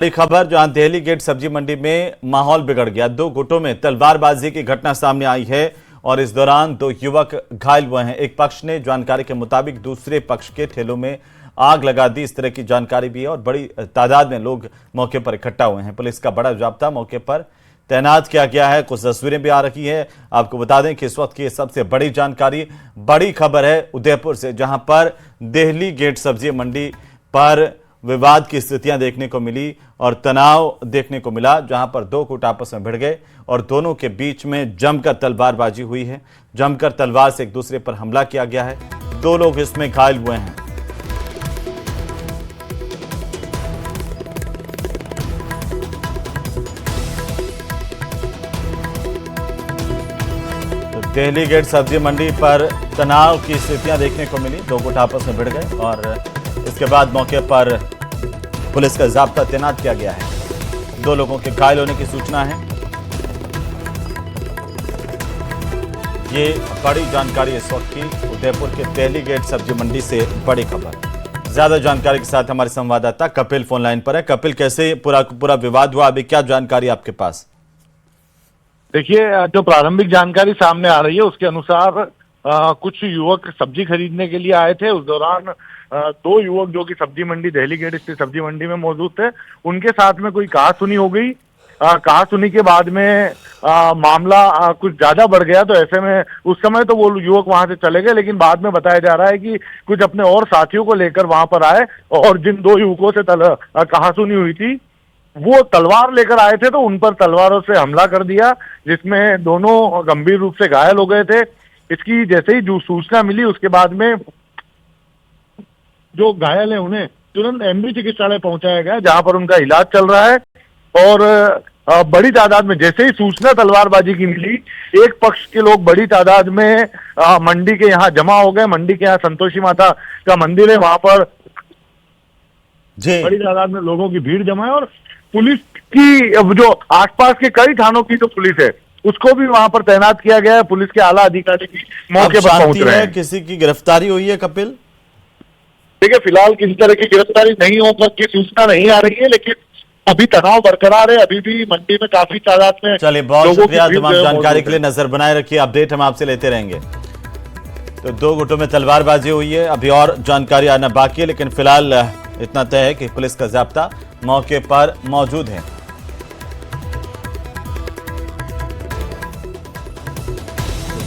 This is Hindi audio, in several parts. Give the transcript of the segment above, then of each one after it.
बड़ी खबर, जहां दिल्ली गेट सब्जी मंडी में माहौल बिगड़ गया। दो गुटों में तलवारबाजी की घटना सामने आई है और इस दौरान दो युवक घायल हुए हैं। एक पक्ष ने जानकारी के मुताबिक दूसरे पक्ष के ठेलों में आग लगा दी, इस तरह की जानकारी भी है और बड़ी तादाद में लोग मौके पर इकट्ठा हुए हैं। पुलिस का बड़ा जाब्ता मौके पर तैनात किया गया है। कुछ तस्वीरें भी आ रही है। आपको बता दें कि इस वक्त की सबसे बड़ी जानकारी, बड़ी खबर है उदयपुर से, जहां पर दिल्ली गेट सब्जी मंडी पर विवाद की स्थितियां देखने को मिली और तनाव देखने को मिला, जहां पर दो गुट आपस में भिड़ गए और दोनों के बीच में जमकर तलवारबाजी हुई है। जमकर तलवार से एक दूसरे पर हमला किया गया है। दो लोग इसमें घायल हुए हैं। तो दिल्ली गेट सब्जी मंडी पर तनाव की स्थितियां देखने को मिली। दो गुट आपस में भिड़ गए और इसके बाद मौके पर पुलिस का जाब्ता तैनात किया गया है। दो लोगों के घायल होने की सूचना है। ये बड़ी जानकारी इस वक्त की उदयपुर के दिल्ली गेट सब्जी मंडी से बड़ी खबर। ज्यादा जानकारी के साथ हमारे संवाददाता कपिल फोन लाइन पर है। कपिल, कैसे पूरा विवाद हुआ, अभी क्या जानकारी आपके पास? देखिए, जो प्रारंभिक जानकारी सामने आ रही है उसके अनुसार कुछ युवक सब्जी खरीदने के लिए आए थे। उस दौरान दो युवक जो कि सब्जी मंडी, दिल्ली गेट स्थित सब्जी मंडी में मौजूद थे, उनके साथ में कोई कहासुनी हो गई। कहासुनी के बाद में मामला कुछ ज्यादा बढ़ गया। तो ऐसे में उस समय तो वो युवक वहां से चले गए, लेकिन बाद में बताया जा रहा है कि कुछ अपने और साथियों को लेकर वहां पर आए और जिन दो युवकों से कहासुनी हुई थी वो तलवार लेकर आए थे, तो उन पर तलवारों से हमला कर दिया, जिसमें दोनों गंभीर रूप से घायल हो गए थे। इसकी जैसे ही जो सूचना मिली उसके बाद में जो घायल है उन्हें तुरंत एमबी चिकित्सालय पहुंचाया गया, जहां पर उनका इलाज चल रहा है। और बड़ी तादाद में जैसे ही सूचना तलवारबाजी की मिली, एक पक्ष के लोग बड़ी तादाद में मंडी के यहाँ जमा हो गए। मंडी के यहाँ संतोषी माता का मंदिर है, वहां पर बड़ी तादाद में लोगों की भीड़ जमा है और पुलिस की जो आसपास के कई थानों की जो पुलिस है उसको भी वहां पर तैनात किया गया है। पुलिस के आला अधिकारी भी मौके पर पहुंच रहे हैं। किसी की गिरफ्तारी हुई है कपिल? देखिए, फिलहाल किसी तरह की गिरफ्तारी नहीं हो की सूचना नहीं आ रही है, लेकिन अभी तनाव बरकरार है। अभी भी मंडी में काफी तादाद में। चलिए, बहुत शुक्रिया तमाम जानकारी के लिए। नजर बनाए रखिए, अपडेट हम आपसे लेते रहेंगे। तो दो गुटों में तलवारबाजी हुई है, अभी और जानकारी आना बाकी है, लेकिन फिलहाल इतना तय है कि पुलिस का जाब्ता मौके पर मौजूद है।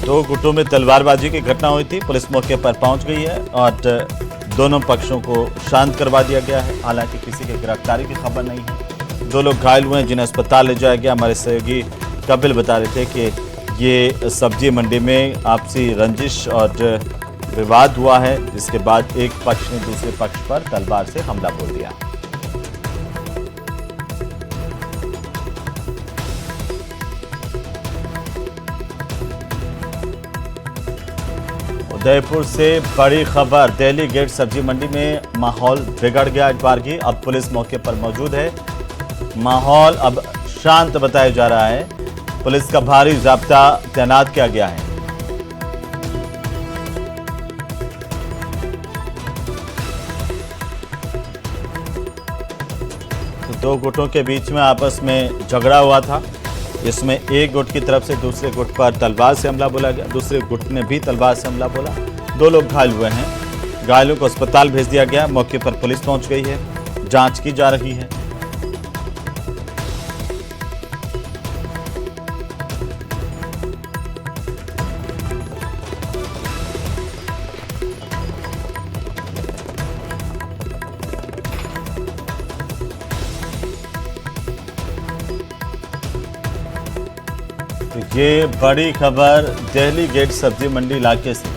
दो गुटों में तलवारबाजी की घटना हुई थी, पुलिस मौके पर पहुंच गई है और दोनों पक्षों को शांत करवा दिया गया है। हालांकि किसी की गिरफ्तारी की खबर नहीं है। दो लोग घायल हुए हैं जिन्हें अस्पताल ले जाया गया। हमारे सहयोगी कपिल बता रहे थे कि ये सब्जी मंडी में आपसी रंजिश और विवाद हुआ है, जिसके बाद एक पक्ष ने दूसरे पक्ष पर तलवार से हमला बोल दिया। उदयपुर से बड़ी खबर, दिल्ली गेट सब्जी मंडी में माहौल बिगड़ गया एक बार की। अब पुलिस मौके पर मौजूद है। माहौल अब शांत बताया जा रहा है। पुलिस का भारी जाब्ता तैनात किया गया है। तो दो गुटों के बीच में आपस में झगड़ा हुआ था। इसमें एक गुट की तरफ से दूसरे गुट पर तलवार से हमला बोला गया, दूसरे गुट ने भी तलवार से हमला बोला। दो लोग घायल हुए हैं। घायलों को अस्पताल भेज दिया गया। मौके पर पुलिस पहुंच गई है, जांच की जा रही है। ये बड़ी खबर दिल्ली गेट सब्जी मंडी इलाके से,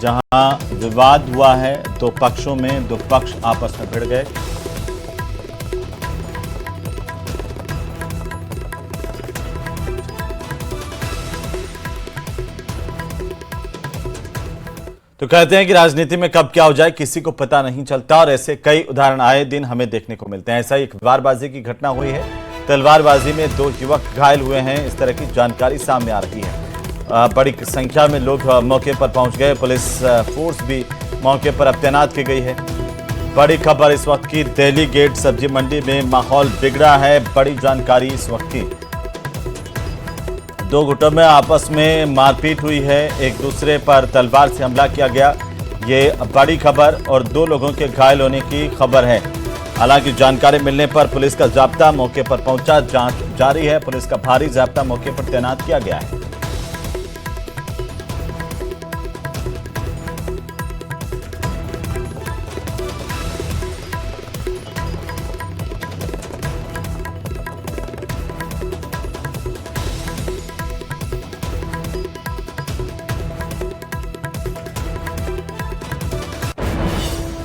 जहां विवाद हुआ है दो पक्षों में। दो पक्ष आपस में भिड़ गए। तो कहते हैं कि राजनीति में कब क्या हो जाए किसी को पता नहीं चलता और ऐसे कई उदाहरण आए दिन हमें देखने को मिलते हैं। ऐसा ही एक तलवारबाजी की घटना हुई है। तलवारबाजी में दो युवक घायल हुए हैं, इस तरह की जानकारी सामने आ रही है। बड़ी संख्या में लोग मौके पर पहुंच गए। पुलिस फोर्स भी मौके पर अब तैनात की गई है। बड़ी खबर इस वक्त की, दिल्ली गेट सब्जी मंडी में माहौल बिगड़ा है। बड़ी जानकारी इस वक्त की, दो गुटों में आपस में मारपीट हुई है, एक दूसरे पर तलवार से हमला किया गया, ये बड़ी खबर, और दो लोगों के घायल होने की खबर है। हालांकि जानकारी मिलने पर पुलिस का जाब्ता मौके पर पहुंचा, जांच जारी है। पुलिस का भारी जाब्ता मौके पर तैनात किया गया है।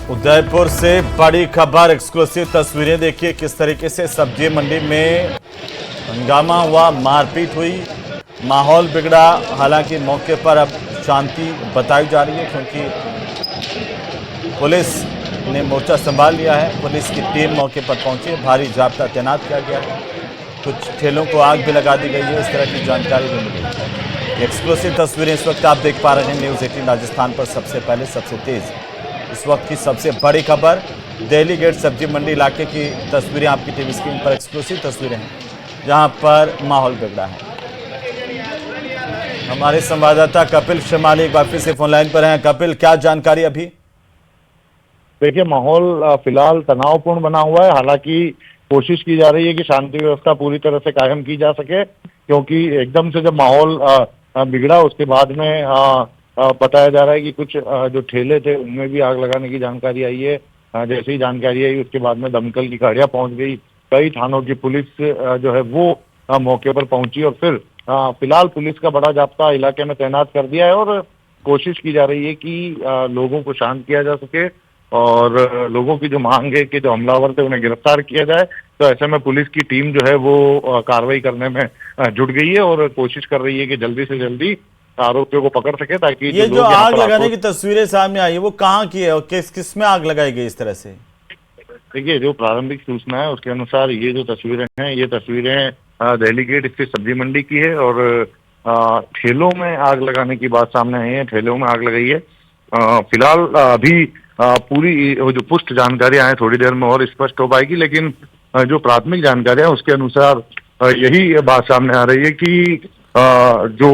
उदयपुर से बड़ी खबर, एक्सक्लूसिव तस्वीरें देखिए किस तरीके से सब्जी मंडी में हंगामा हुआ, मारपीट हुई, माहौल बिगड़ा। हालांकि मौके पर अब शांति बताई जा रही है क्योंकि पुलिस ने मोर्चा संभाल लिया है। पुलिस की टीम मौके पर पहुंची है, भारी जाब्ता तैनात किया गया है, कुछ ठेलों को आग भी लगा दी गई है, इस तरह की जानकारी भी मिली है। एक्सक्लूसिव तस्वीरें इस वक्त आप देख पा रहे हैं न्यूज़ 18 राजस्थान पर, सबसे पहले सबसे तेज इस वक्त की सबसे बड़ी खबर, दिल्ली गेट सब्जी मंडी इलाके की तस्वीरें आपकी टीवी स्क्रीन पर, एक्सक्लूसिव तस्वीरें हैं जहां पर माहौल बिगड़ा है। हमारे संवाददाता कपिल शिमाली एक बार फिर से फोन लाइन पर हैं। कपिल, क्या जानकारी अभी? देखिए, माहौल फिलहाल तनावपूर्ण बना हुआ है। हालांकि कोशिश की जा रही है कि शांति व्यवस्था पूरी तरह से कायम की जा सके, क्योंकि एकदम से जब माहौल बिगड़ा उसके बाद में बताया जा रहा है कि कुछ जो ठेले थे उनमें भी आग लगाने की जानकारी आई है। जैसे ही जानकारी आई उसके बाद में दमकल की गाड़ियां पहुंच गई, कई थानों की पुलिस जो है वो मौके पर पहुंची, और फिर फिलहाल पुलिस का बड़ा जाब्ता इलाके में तैनात कर दिया है और कोशिश की जा रही है कि लोगों को शांत किया जा सके और लोगों की जो मांग है कि जो हमलावर थे उन्हें गिरफ्तार किया जाए। तो ऐसे में पुलिस की टीम जो है वो कार्रवाई करने में जुट गई है और कोशिश कर रही है कि जल्दी से जल्दी आरोपियों को पकड़ सके, ताकि ये जो आग लगाने की तस्वीरें सामने आई है वो कहाँ की है और किस में आग लगाई गई इस तरह से? देखिए, जो प्रारंभिक सूचना है उसके अनुसार ये जो तस्वीरें हैं ये तस्वीरें दिल्ली गेट स्थित सब्जी मंडी की है और ठेलों में आग लगाने की बात सामने आई है, ठेलों में आग लगाई है। फिलहाल अभी पूरी जो पुष्ट जानकारियां हैं थोड़ी देर में और स्पष्ट हो पाएगी, लेकिन जो प्राथमिक जानकारियां उसके अनुसार यही बात सामने आ रही है कि जो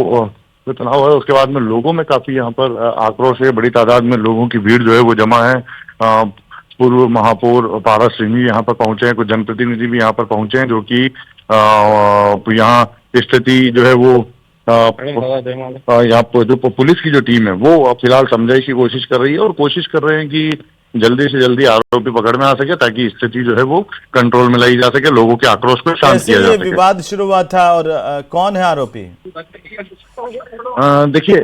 तनाव है उसके बाद में लोगों में काफी यहाँ पर आक्रोश है, बड़ी तादाद में लोगों की भीड़ जो है वो जमा है। पूर्व महापौर पारस सिंह यहाँ पर पहुंचे हैं, कुछ जनप्रतिनिधि भी यहाँ पर पहुंचे हैं, जो कि यहाँ स्थिति जो है वो यहाँ पर जो पुलिस की जो टीम है वो फिलहाल समझाइश की कोशिश कर रही है और कोशिश कर रहे हैं कि जल्दी से जल्दी आरोपी पकड़ में आ सके, ताकि स्थिति जो है वो कंट्रोल में लाई जा सके, लोगों के आक्रोश को शांत किया जा सके। विवाद शुरू हुआ था और कौन है आरोपी? देखिए,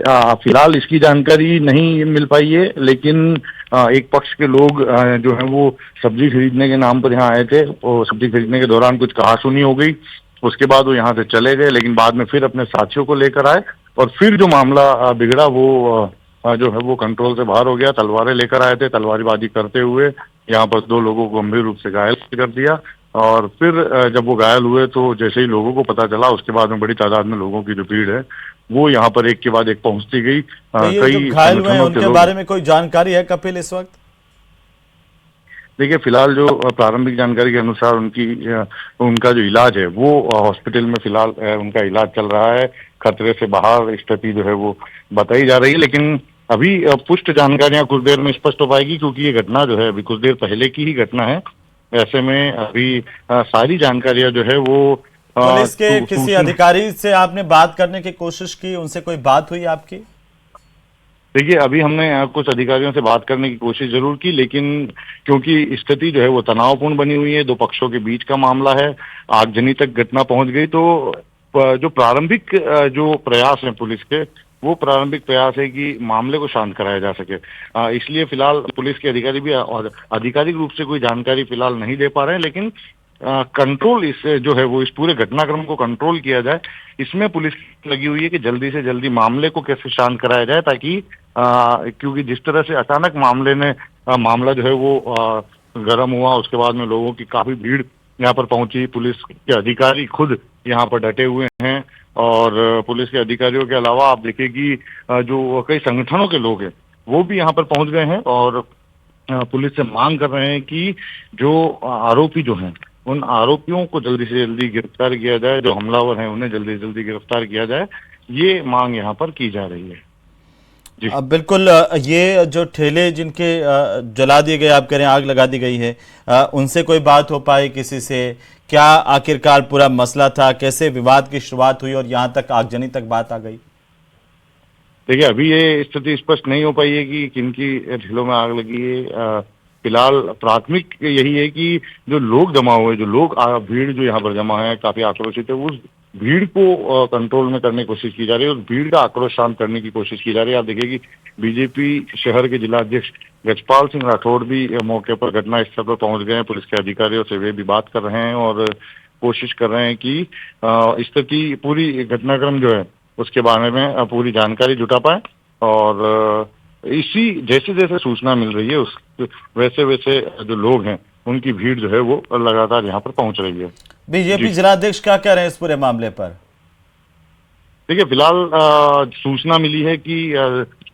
फिलहाल इसकी जानकारी नहीं मिल पाई है, लेकिन एक पक्ष के लोग जो है वो सब्जी खरीदने के नाम पर यहाँ आए थे और सब्जी खरीदने के दौरान कुछ कहासुनी हो गई, उसके बाद वो यहाँ से चले गए, लेकिन बाद में फिर अपने साथियों को लेकर आए और फिर जो मामला बिगड़ा वो जो है वो कंट्रोल से बाहर हो गया। तलवारें लेकर आए थे, तलवारबाजी करते हुए यहाँ पर दो लोगों को गंभीर रूप से घायल कर दिया और फिर जब वो घायल हुए तो जैसे ही लोगों को पता चला उसके बाद में बड़ी तादाद में लोगों की जो भीड़ है वो यहाँ पर एक के बाद एक पहुंचती गई। कई घायल हुए हैं उनके बारे में कोई जानकारी है कपिल इस वक्त? देखिए, फिलहाल जो प्रारंभिक जानकारी के अनुसार उनका जो इलाज है वो हॉस्पिटल में फिलहाल उनका इलाज चल रहा है, खतरे से बाहर स्थिति जो है वो बताई जा रही है, लेकिन अभी पुष्ट जानकारियां कुछ देर में स्पष्ट हो पाएगी, क्योंकि ये घटना जो है अभी कुछ देर पहले की ही घटना है। ऐसे में अभी सारी जानकारियां जो है वो पुलिस के किसी अधिकारी से आपने बात करने की कोशिश की, उनसे कोई बात हुई आपकी? देखिए, अभी हमने कुछ अधिकारियों से बात करने की कोशिश जरूर की, लेकिन क्योंकि स्थिति जो है वो तनावपूर्ण बनी हुई है, दो पक्षों के बीच का मामला है, आगजनी तक घटना पहुंच गई, तो जो प्रारंभिक जो प्रयास है पुलिस के वो प्रारंभिक प्रयास है कि मामले को शांत कराया जा सके। इसलिए फिलहाल पुलिस के अधिकारी भी आधिकारिक रूप से कोई जानकारी फिलहाल नहीं दे पा रहे हैं, लेकिन कंट्रोल इस जो है वो इस पूरे घटनाक्रम को कंट्रोल किया जाए, इसमें पुलिस लगी हुई है कि जल्दी से जल्दी मामले को कैसे शांत कराया जाए, ताकि क्योंकि जिस तरह से अचानक मामला जो है वो गर्म हुआ, उसके बाद में लोगों की काफी भीड़ यहाँ पर पहुंची, पुलिस के अधिकारी खुद यहाँ पर डटे हुए हैं और पुलिस के अधिकारियों के अलावा आप देखिए कि जो कई संगठनों के लोग हैं वो भी यहाँ पर पहुंच गए हैं और पुलिस से मांग कर रहे हैं कि जो आरोपी जो हैं उन आरोपियों को जल्दी से जल्दी गिरफ्तार किया जाए, जो हमलावर हैं उन्हें जल्दी से जल्दी गिरफ्तार किया जाए, ये मांग यहाँ पर की जा रही है। जी बिल्कुल। ये जो ठेले जिनके जला दिए गए, आप कह रहे हैं आग लगा दी गई है, उनसे कोई बात हो पाई किसी से? क्या आखिरकार पूरा मसला था? कैसे विवाद की शुरुआत हुई और यहाँ तक आगजनी तक बात आ गई? देखिए, अभी ये स्थिति स्पष्ट नहीं हो पाई है कि किनकी ठेलों में आग लगी है। फिलहाल प्राथमिक यही है कि जो लोग जमा हुए, जो लोग भीड़ जो यहाँ पर जमा है काफी आक्रोशित है, उस भीड़ को कंट्रोल में करने की कोशिश की जा रही है, उस भीड़ का आक्रोश शांत करने की कोशिश की जा रही है। आप देखिए कि बीजेपी शहर के जिला अध्यक्ष गजपाल सिंह राठौड़ भी मौके पर घटना स्थल पर पहुंच गए हैं। पुलिस के अधिकारियों से वे भी बात कर रहे हैं और कोशिश कर रहे हैं कि स्थिति पूरी घटनाक्रम जो है उसके बारे में पूरी जानकारी जुटा पाए और इसी जैसे जैसे सूचना मिल रही है उस वैसे वैसे जो लोग हैं उनकी भीड़ जो है वो लगातार यहाँ पर पहुंच रही है। बीजेपी जिलाध्यक्ष क्या कह रहे हैं इस पूरे मामले पर? देखिए, फिलहाल सूचना मिली है कि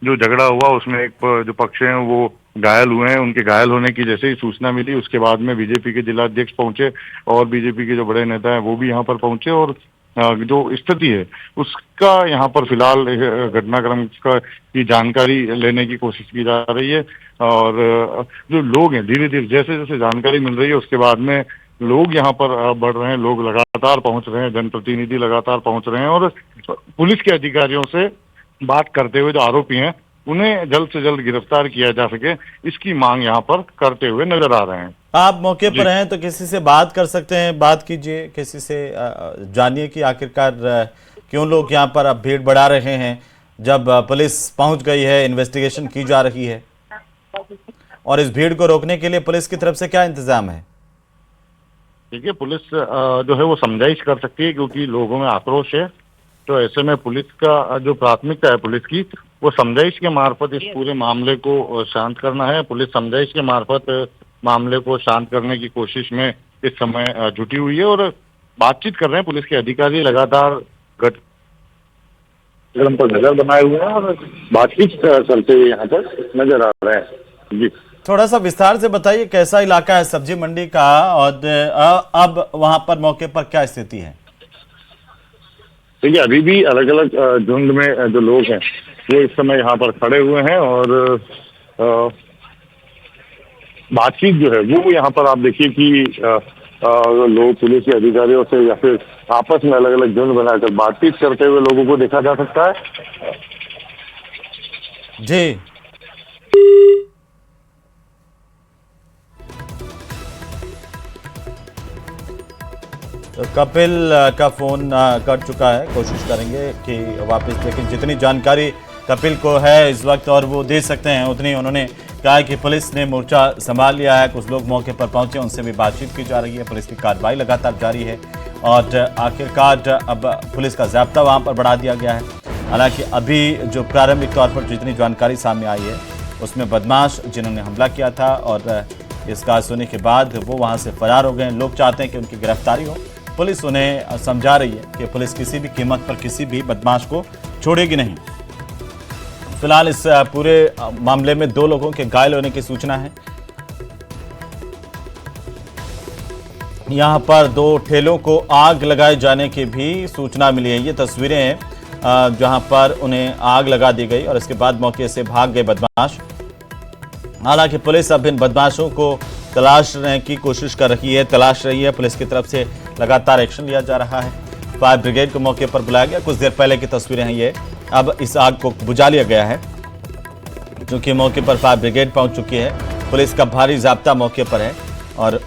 जो झगड़ा हुआ उसमें एक जो पक्ष हैं वो घायल हुए हैं। उनके घायल होने की जैसे ही सूचना मिली उसके बाद में बीजेपी के जिलाध्यक्ष पहुंचे और बीजेपी के जो बड़े नेता हैं वो भी यहाँ पर पहुंचे और जो स्थिति है उसका यहाँ पर फिलहाल घटनाक्रम की जानकारी लेने की कोशिश की जा रही है और जो लोग हैं धीरे धीरे जैसे जैसे जानकारी मिल रही है उसके बाद में लोग यहाँ पर बढ़ रहे हैं, लोग लगातार पहुंच रहे हैं, जनप्रतिनिधि लगातार पहुंच रहे हैं और पुलिस के अधिकारियों से बात करते हुए जो आरोपी हैं उन्हें जल्द से जल्द गिरफ्तार किया जा सके, इसकी मांग यहाँ पर करते हुए नजर आ रहे हैं। आप मौके पर हैं तो किसी से बात कर सकते हैं, बात कीजिए किसी से, जानिए कि आखिरकार क्यों लोग यहाँ पर अब भीड़ बढ़ा रहे हैं जब पुलिस पहुंच गई है, इन्वेस्टिगेशन की जा रही है और इस भीड़ को रोकने के लिए पुलिस की तरफ से क्या इंतजाम है? देखिए, पुलिस जो है वो समझाइश कर सकती है क्योंकि लोगों में आक्रोश है, तो ऐसे में पुलिस का जो प्राथमिकता है पुलिस की वो समझाइश के मार्फत इस पूरे मामले को शांत करना है। पुलिस समझाइश के मार्फत मामले को शांत करने की कोशिश में इस समय जुटी हुई है और बातचीत कर रहे हैं। पुलिस के अधिकारी लगातार घटनाक्रम पर नजर बनाए हुए हैं और बातचीत करते हुए यहाँ पर नजर आ रहे हैं। जी, थोड़ा सा विस्तार से बताइए कैसा इलाका है सब्जी मंडी का और अब वहां पर मौके पर क्या स्थिति है? देखिए, अभी भी अलग अलग झुंड में जो लोग हैं वो इस समय यहाँ पर खड़े हुए हैं और बातचीत जो है वो यहाँ पर आप देखिए कि लोग पुलिस के अधिकारियों से या फिर आपस में अलग अलग झुंड बनाकर बातचीत करते हुए लोगों को देखा जा सकता है। जी, तो कपिल का फोन कट चुका है, कोशिश करेंगे कि वापस, लेकिन जितनी जानकारी कपिल को है इस वक्त और वो दे सकते हैं उतनी उन्होंने कहा कि पुलिस ने मोर्चा संभाल लिया है, कुछ लोग मौके पर पहुंचे, उनसे भी बातचीत की जा रही है, पुलिस की कार्रवाई लगातार जारी है और आखिरकार अब पुलिस का ज़ाब्ता वहां पर बढ़ा दिया गया है। हालांकि अभी जो प्रारंभिक तौर पर जितनी जानकारी सामने आई है उसमें बदमाश जिन्होंने हमला किया था और इसका सुनने के बाद वो वहाँ से फरार हो गए। लोग चाहते हैं कि उनकी गिरफ्तारी हो, पुलिस उन्हें समझा रही है कि पुलिस किसी भी कीमत पर किसी भी बदमाश को छोड़ेगी नहीं। फिलहाल इस पूरे मामले में 2 लोगों के घायल होने की सूचना है। यहां पर 2 ठेलों को आग लगाए जाने की भी सूचना मिली है। ये तस्वीरें हैं जहां पर उन्हें आग लगा दी गई और इसके बाद मौके से भाग गए बदमाश। हालांकि पुलिस अब इन बदमाशों को तलाशने की कोशिश कर रही है, तलाश रही है। पुलिस की तरफ से लगातार एक्शन लिया जा रहा है। फायर ब्रिगेड को मौके पर बुलाया गया। कुछ देर पहले की तस्वीरें हैं ये। अब इस आग को बुझा लिया गया है क्योंकि मौके पर फायर ब्रिगेड पहुंच चुकी है। पुलिस का भारी जाब्ता मौके पर है और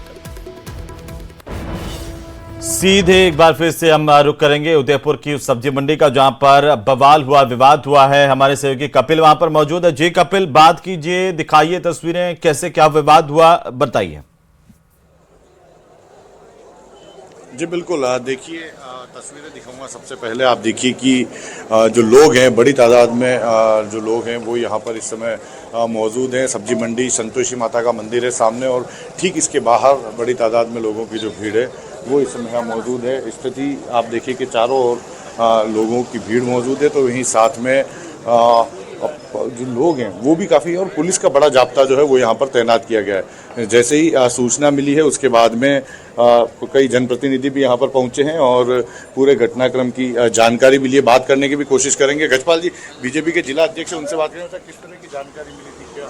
सीधे एक बार फिर से हम रुक करेंगे उदयपुर की उस सब्जी मंडी का जहां पर बवाल हुआ, विवाद हुआ है। हमारे सहयोगी कपिल वहां पर मौजूद है। जी कपिल, बात कीजिए, दिखाइए तस्वीरें, कैसे क्या विवाद हुआ, बताइए। जी बिल्कुल, देखिए तस्वीरें दिखाऊंगा। सबसे पहले आप देखिए कि जो लोग हैं, बड़ी तादाद में जो लोग हैं वो यहाँ पर इस समय मौजूद हैं। सब्जी मंडी संतोषी माता का मंदिर है सामने और ठीक इसके बाहर बड़ी तादाद में लोगों की जो भीड़ है वो इस समय यहाँ मौजूद है। स्थिति आप देखिए कि चारों ओर लोगों की भीड़ मौजूद है, तो वहीं साथ में जो लोग हैं वो भी काफ़ी है और पुलिस का बड़ा जाब्ता जो है वो यहाँ पर तैनात किया गया है। जैसे ही सूचना मिली है उसके बाद में कई जनप्रतिनिधि भी यहाँ पर पहुंचे हैं और पूरे घटनाक्रम की जानकारी मिली है, बात करने की भी कोशिश करेंगे। गजपाल जी बीजेपी के जिला अध्यक्ष, उनसे बात करें, किस तरह की जानकारी मिली थी क्या?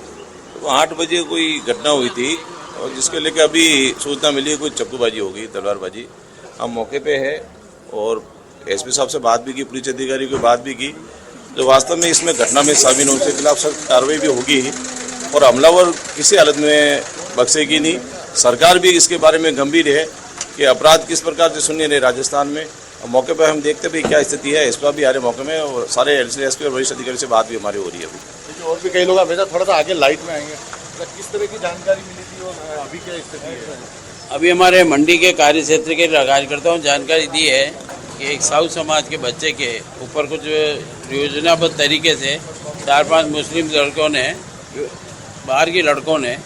तो 8 बजे कोई घटना हुई थी और जिसके लेकर अभी सूचना मिली है कोई चक्कूबाजी होगी, तलवारबाजी। हम मौके पे है और एसपी साहब से बात भी की, पुलिस अधिकारी को बात भी की। जो वास्तव में इसमें घटना में शामिल है उनके खिलाफ सख्त कार्रवाई भी होगी और हमलावर किसी हालत में बख्शेगी नहीं। सरकार भी इसके बारे में गंभीर है कि अपराध किस प्रकार से सुनिए रहे राजस्थान में। मौके पर हम देखते भी क्या स्थिति है, एसपी भी आ रहे मौके में और सारे एसपी और वरिष्ठ अधिकारी से बात भी हमारी हो रही है अभी। और भी कई लोग हमेशा थोड़ा सा आगे लाइट में आएंगे, किस तरह की जानकारी मिली थी और अभी क्या स्थिति है? अभी हमारे मंडी के कार्य क्षेत्र के कार्यकर्ताओं ने जानकारी दी है कि एक साहू समाज के बच्चे के ऊपर कुछ योजनाबद्ध तरीके से 4-5 मुस्लिम लड़कों ने, बाहर के लड़कों ने,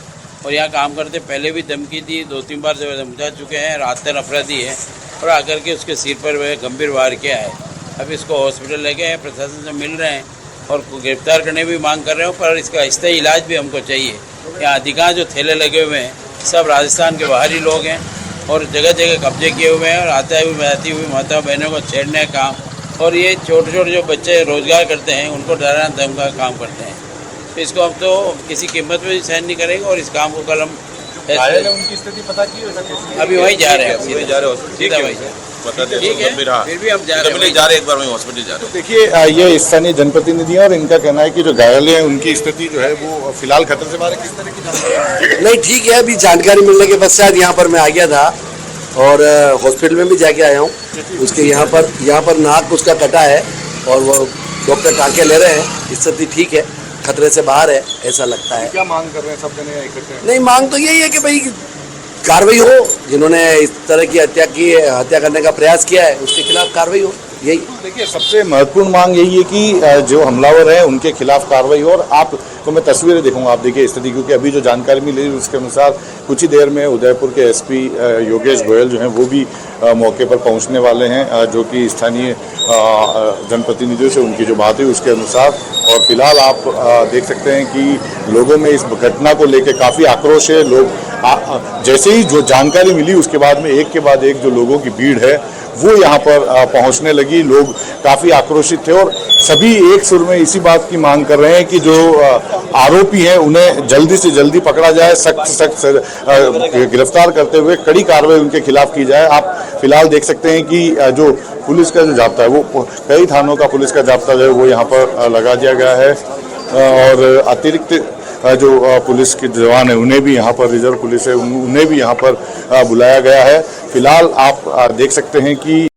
और यहाँ काम करते पहले भी धमकी दी, 2-3 बार से धमका चुके हैं, आत्महत्या अपराधी है और आकर के उसके सिर पर वह गंभीर वार किया है। अब इसको हॉस्पिटल ले गए हैं, प्रशासन से मिल रहे हैं और गिरफ्तार करने भी मांग कर रहे हो, पर इसका स्थायी इलाज भी हमको चाहिए। यहाँ अधिकांश जो थैले लगे हुए हैं सब राजस्थान के बाहरी लोग हैं और जगह जगह कब्जे किए हुए हैं और आती हुई माता बहनों को छेड़ने का काम, और ये छोटे छोटे जो बच्चे रोजगार करते हैं उनको डराना धमका काम करते हैं। तो इसको हम तो किसी कीमत में भी सहन नहीं करेंगे और इस काम को कल हम उनकी स्थिति पता की अभी वहीं जा रहे हैं, सीधे जा रहे हो, ठीक है भाई, बता दे ठीक है, फिर भी हम जा रहे हैं एक बार वहीं हॉस्पिटल जा रहे हो। देखिए ये स्थानीय जनप्रतिनिधि हैं और इनका कहना है कि जो घायल हैं उनकी स्थिति जो है वो फिलहाल खतरे से बाहर है। किस तरह की जानकारी? नहीं ठीक है, अभी जानकारी मिलने के पश्चात यहाँ पर मैं आ गया था और हॉस्पिटल में भी जाके आया हूँ। उसके यहाँ पर नाक उसका कटा है और वो डॉक्टर टाँके ले रहे हैं, स्थिति ठीक है, खतरे से बाहर है ऐसा लगता है। क्या मांग कर रहे हैं सब जने इकट्ठे? नहीं, मांग तो यही है कि भाई कार्रवाई हो, जिन्होंने इस तरह की हत्या करने का प्रयास किया है उसके खिलाफ कार्रवाई हो, यही। देखिए सबसे महत्वपूर्ण मांग यही है कि जो हमलावर है उनके खिलाफ कार्रवाई हो। और आपको मैं तस्वीरें दिखाऊंगा, आप देखिए स्थिति, क्योंकि अभी जो जानकारी मिली उसके अनुसार कुछ ही देर में उदयपुर के एसपी योगेश गोयल जो हैं वो भी मौके पर पहुंचने वाले हैं, जो कि स्थानीय जनप्रतिनिधियों से उनकी जो बात हुई उसके अनुसार। और फिलहाल आप देख सकते हैं कि लोगों में इस घटना को लेकर काफ़ी आक्रोश है। लोग जैसे ही जो जानकारी मिली उसके बाद में एक के बाद एक जो लोगों की भीड़ है वो यहाँ पर पहुँचने लगी। लोग काफ़ी आक्रोशित थे और सभी एक सुर में इसी बात की मांग कर रहे हैं कि जो आरोपी हैं उन्हें जल्दी से जल्दी पकड़ा जाए, सख्त गिरफ्तार करते हुए कड़ी कार्रवाई उनके खिलाफ की जाए। आप फिलहाल देख सकते हैं कि जो पुलिस का जो जाब्ता है वो कई थानों का पुलिस का जाब्ता जो है वो यहाँ पर लगा दिया गया है और अतिरिक्त जो पुलिस के जवान है उन्हें भी यहाँ पर, रिजर्व पुलिस है उन्हें भी यहाँ पर बुलाया गया है। फिलहाल आप देख सकते हैं कि